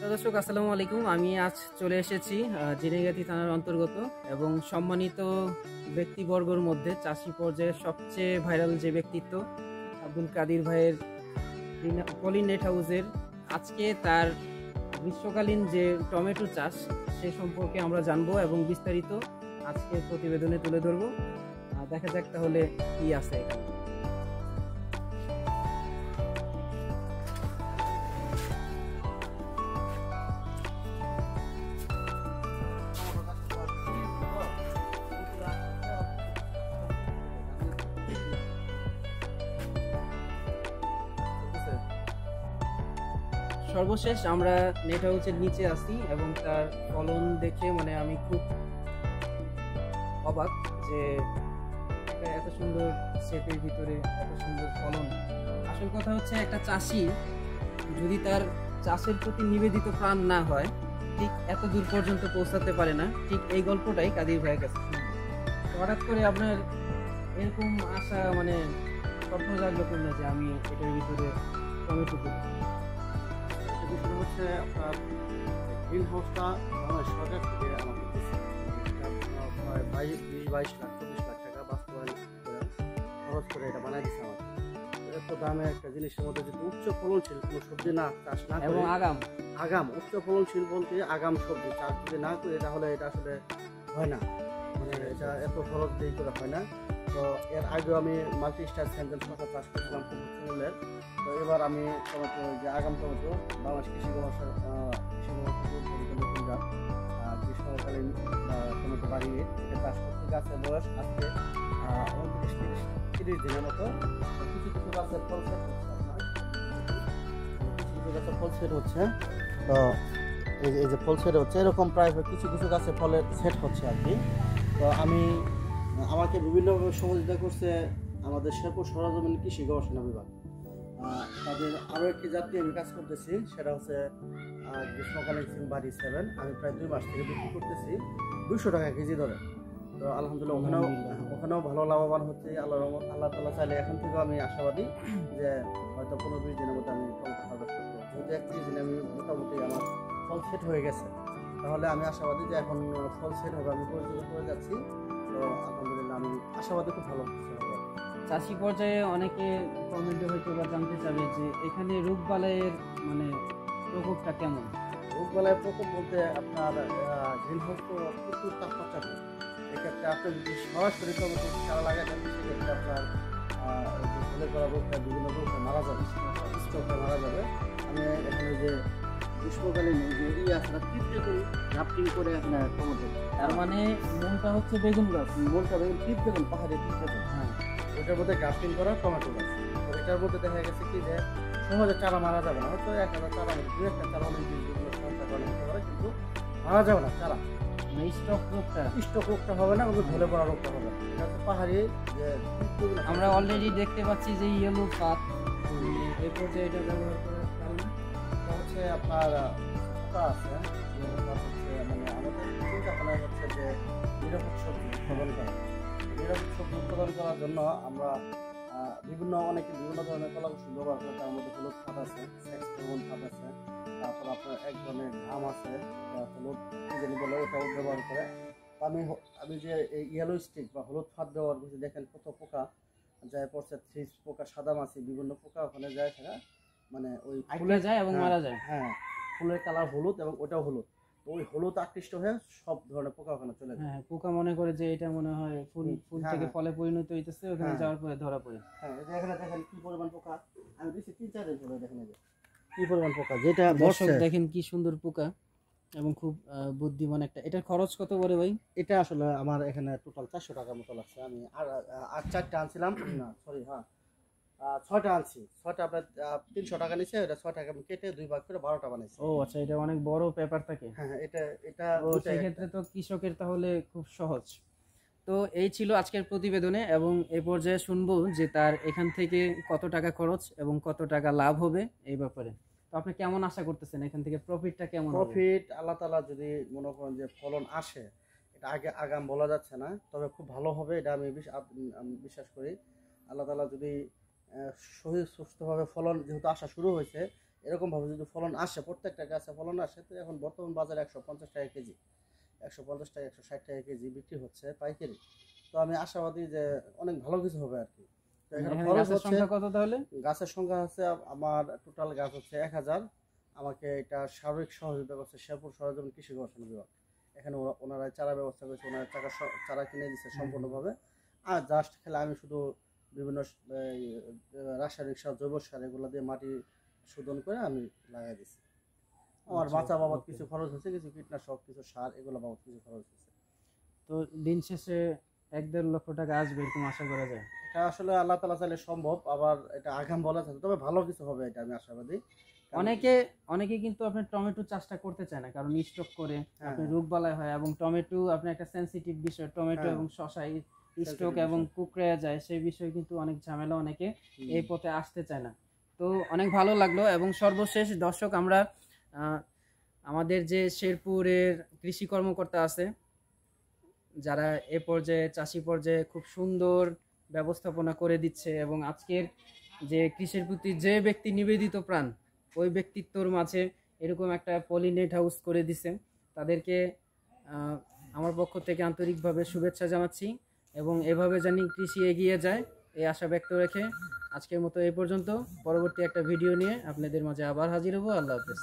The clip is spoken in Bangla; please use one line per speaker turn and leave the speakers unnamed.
দর্শক আসসালামু আলাইকুম। আমি আজ চলে এসেছি জিনেগাতি থানার অন্তর্গত এবং সম্মানিত ব্যক্তিবর্গর মধ্যে চাষি পর্যায়ের সবচেয়ে ভাইরাল যে ব্যক্তিত্ব আব্দুল কাদির ভাইয়ের পলি নেট হাউসের আজকে তার গ্রীষ্মকালীন যে টমেটো চাষ সে সম্পর্কে আমরা জানবো এবং বিস্তারিত আজকের প্রতিবেদনে তুলে ধরবো। দেখা যাক তাহলে কি আছে এখানে। সর্বশেষ আমরা নেট হাউসের নিচে আছি এবং তার ফলন দেখে মানে আমি খুব অবাক যে এত সুন্দর শেপের ভিতরে এত সুন্দর ফলন। আসল কথা হচ্ছে একটা চাষি যদি তার চাষের প্রতি নিবেদিত প্রাণ না হয় ঠিক এত দূর পর্যন্ত পৌঁছাতে পারে না। ঠিক এই গল্পটাই কাদির ভাইয়ের কাছে শুনবো। হঠাৎ করে আপনার এরকম আশা মানে স্বপ্ন জাগলো করলো যে আমি এটার ভিতরে টমেটো করবো।
বিষয় হচ্ছে আপনার গ্রিন হাউসটা সরকার থেকে আমাদের প্রায় 22 লাখ 24 লাখ টাকা বাস্তবায়ন করে খরচ করে এটা বানাই দিচ্ছে আমাদের। এত দামে একটা জিনিসের মধ্যে যদি উচ্চ ফলনশীল কোনো সবজি না চাষ না
এবং
আগাম উচ্চ ফলনশীল বলতে আগাম সবজি চাষ যদি না করে তাহলে এটা আসলে হয় না, মানে এটা এত খরচ দিয়ে করে হয় না। তো এর আগেও আমি মাল্টি স্টার স্যান্ডেল শসা চাষ করেছিলাম খুব উচ্চ মূল্যের। তো এবার আমি টমেটো যে আগাম টমেটো বাংলাদেশ কৃষি গবেষণা নতুন জাত গ্রীষ্মকালীন টমেটো বাড়িয়ে এটা চাষ করছি। গাছের বয়স আজকে 29-30 দিনের মতো। কিছু কিছু গাছের ফল সেট হচ্ছে আপনার, কিছু গাছের ফল সেট হচ্ছে। তো এই যে ফল সেট হচ্ছে এরকম প্রায় কিছু কিছু গাছে ফলের সেট হচ্ছে আর কি। তো আমাকে বিভিন্নভাবে সহযোগিতা করছে আমাদের শেরপুর সরজমিন কৃষি গবেষণা বিভাগ। তাদের আরও একটি জাতি আমি কাজ করতেছি, সেটা হচ্ছে গ্রীষ্মকালীন সিমবাড়ি 7। আমি প্রায় 2 মাস থেকে বিক্রি করতেছি 200 টাকা কেজি ধরে। তো আলহামদুলিল্লাহ ওখানেও ভালো লাভবান হচ্ছে। আল্লাহ তাআলা চাইলে এখন থেকেও আমি আশাবাদী যে হয়তো 15-20 দিনের মধ্যে আমি ফলটা হারভেস্ট করতে পারবো। যেহেতু 31 দিনে আমি মোটামুটি আমার ফল সেট হয়ে গেছে, তাহলে আমি আশাবাদী যে এখন ফল সেট হবে, আমি পরিচিত করে যাচ্ছি। তো আলহামদুলিল্লাহ আমি আশাবাদী খুব ভালো কিছু হবে।
চাষি পর্যায়ে অনেকে কমেন্টে হয়তো বা জানতে চাবে যে এখানে রোগবালাইয়ের মানে প্রকোপটা কেমন।
রোগবালাইয়ের প্রকোপ বলতে আপনার গ্রিন হাউস তো প্রচুর তাপমাত্রা থাকে। এক্ষেত্রে আপনি যদি সরাসরি টমেটো চারা লাগাতেন সেক্ষেত্রে আপনার ফলে করা রোগটা বিভিন্ন রোগটা মারা যাবে, স্টকটা মারা যাবে। আমি এখানে যে গ্রীষ্মকালীন যে আছে টিপটে করি গ্রাফটিং করে আপনার টমেটো,
তার মানে মনটা হচ্ছে বেগুন গাছ,
বলতে হবে টিপ বেগুন, পাহাড়ে টিপ বেগুন, হ্যাঁ ওইটার মধ্যে গ্রাফটিং করা টমেটো গাছ। তো এটার মধ্যে দেখা গেছে কি যে সহজে চারা মারা যাবে না, হয়তো 1000 চারা মধ্যে 2-1টা চারা অনেক দিন সমস্যা করে হতে পারে, কিন্তু মারা যাবে না চারা। স্টক রোগটা হবে না, ওগুলো ঢলে পড়া রোগটা হবে। এটা হচ্ছে পাহাড়ি যে
আমরা অলরেডি দেখতে পাচ্ছি যে ইয়েলো পাত এই পর্যায়ে এটা ব্যবহার করার কারণে
হচ্ছে আপনার পোকা আছে। মানে আমাদের চিন্তা ভাবনা হচ্ছে যে নিরাপদ সবজি উৎপাদন করা। নিরাপদ সবজি উৎপাদন করার জন্য আমরা অনেকে বিভিন্ন ধরনের কলাকৌশল ব্যবহার করে। তার মধ্যে হলুদ খাদ আছে, সেক্স ফেরোমন খাদ আছে, তারপর আপনার এক ধরনের ঘাম আছে হলুদ যেটা বলে ওটাও ব্যবহার করে। আমি যে এই ইয়েলো স্টিক বা হলুদ ফাঁদ ব্যবহার করছি, দেখেন কত পোকা যায় পড়ছে, থ্রিজ পোকা, সাদা মাছি, বিভিন্ন পোকা ওখানে যায়, সেটা মানে ওই
ফুলে যায় এবং মারা যায়।
হ্যাঁ, ফুলের কালার হলুদ এবং ওটাও হলুদ। তো ওই হলুদ আকৃষ্ট হয়ে সব ধরনের পোকা ওখানে চলে যায়।
হ্যাঁ, পোকা মনে করে যে এটা মনে হয় ফুল থেকে ফলে পরিণত হইতেছে, ওখানে যাওয়ার পরে ধরা পড়ে।
হ্যাঁ, এখানে দেখেন কি পরিমাণ পোকা, আমি দিচ্ছি 3-4 দিন ধরে, দেখেন কি পরিমাণ পোকা, যেটা
দর্শক দেখেন কি সুন্দর পোকা এবং খুব বুদ্ধিমান একটা। এটার খরচ কত করে ভাই?
এটা আসলে আমার এখানে টোটাল 400 টাকার মতো লাগছে। আমি আর 4টা আনছিলাম, না সরি, হ্যাঁ 6টা আনছি। 6টা আপনার 300 টাকা নিচ্ছে। এটা 6 টাকা আমি কেটে 2 ভাগ করে 12টা বানাইছি।
ও আচ্ছা, এটা অনেক বড় পেপার থাকে।
হ্যাঁ, এটা
সেই ক্ষেত্রে তো কৃষকের তাহলে খুব সহজ। তো এই ছিল আজকের প্রতিবেদনে এবং এই পর্যায়ে শুনবো যে তার এখান থেকে কত টাকা খরচ এবং কত টাকা লাভ হবে এই ব্যাপারে। তো আপনি কেমন আশা করতেছেন এখান থেকে প্রফিটটা কেমন হবে?
প্রফিট আল্লাহ তাআলা যদি মনে করেন যে ফলন আসে, এটা আগাম বলা যাচ্ছে না, তবে খুব ভালো হবে এটা আমি বিশ্বাস করি। আল্লাহ তাআলা যদি সুস্থভাবে ফলন যেহেতু আসা শুরু হয়েছে, এরকমভাবে যদি ফলন আসে, প্রত্যেকটা গাছে ফলন আসে, তো এখন বর্তমান বাজারে 150 টাকা কেজি, 150 টাকা 160 টাকা কেজি বিক্রি হচ্ছে পাইকারি। তো আমি আশাবাদী যে অনেক ভালো কিছু হবে আর কি। তো এখানে
এখানে
খরচ
গাছের
হচ্ছে,
সংখ্যা কত তাহলে?
গাছের সংখ্যা আছে আমার টোটাল গাছ হচ্ছে 1000। আমাকে এটা সার্বিক সহযোগিতা করছে শেরপুর সরজমিন কৃষি গবেষণা বিভাগ। এখানে ওনারা চারা ব্যবস্থা করেছে, ওনারা চারা কিনে দিচ্ছে সম্পূর্ণভাবে। আর জাস্ট খেলে আমি শুধু বিভিন্ন এই, রাসায়নিক সার, জৈব সার এগুলো দিয়ে মাটি শোধন করে আমি লাগাই দিচ্ছি। আমার
আচ্ছা,
মাচা বাবদ
okay.
কিছু খরচ হচ্ছে, কিছু কীটনাশক, কিছু সার, এগুলো বাবদ কিছু খরচ হচ্ছে।
তো দিন শেষে 1-1.5 লক্ষ টাকা আসবে এরকম আশা করা যায়?
এটা আসলে আল্লাহ তাআলা চাইলে সম্ভব, আবার এটা আগাম বলা যায় না, তবে ভালো কিছু হবে এটা আমি আশাবাদী।
অনেকে কিন্তু আপনার টমেটো চাষটা করতে চায় না, কারণ স্টক করে
হ্যাঁ,
আপনি রোগবালাই হয়, এবং টমেটো আপনার একটা সেনসিটিভ বিষয়, টমেটো
হ্যাঁ,
এবং শসা স্টক
sensitive
এবং
বিষয়।
কুকড়ে যায়, সেই বিষয়ে কিন্তু অনেক ঝামেলা, অনেকে
হুম।
এই পথে আসতে চায় না। তো অনেক ভালো লাগলো। এবং সর্বশেষ দর্শক, আমরা আমাদের যে শেরপুরের কৃষি কর্মকর্তা আছে, যারা এ পর্যায়ে চাষি পর্যায়ে খুব সুন্দর ব্যবস্থাপনা করে দিচ্ছে, এবং আজকের যে কৃষির প্রতি যে ব্যক্তি নিবেদিত প্রাণ, ওই ব্যক্তিত্বর মাঝে এরকম একটা পলিনেট হাউস করে দিছে, তাদেরকে আমার পক্ষ থেকে আন্তরিকভাবে শুভেচ্ছা জানাচ্ছি। এবং এভাবে জানি কৃষি এগিয়ে যায়, এই আশা ব্যক্ত রেখে আজকের মতো এই পর্যন্ত। পরবর্তী একটা ভিডিও নিয়ে আপনাদের মাঝে আবার হাজির হব। আল্লাহ হাফেজ।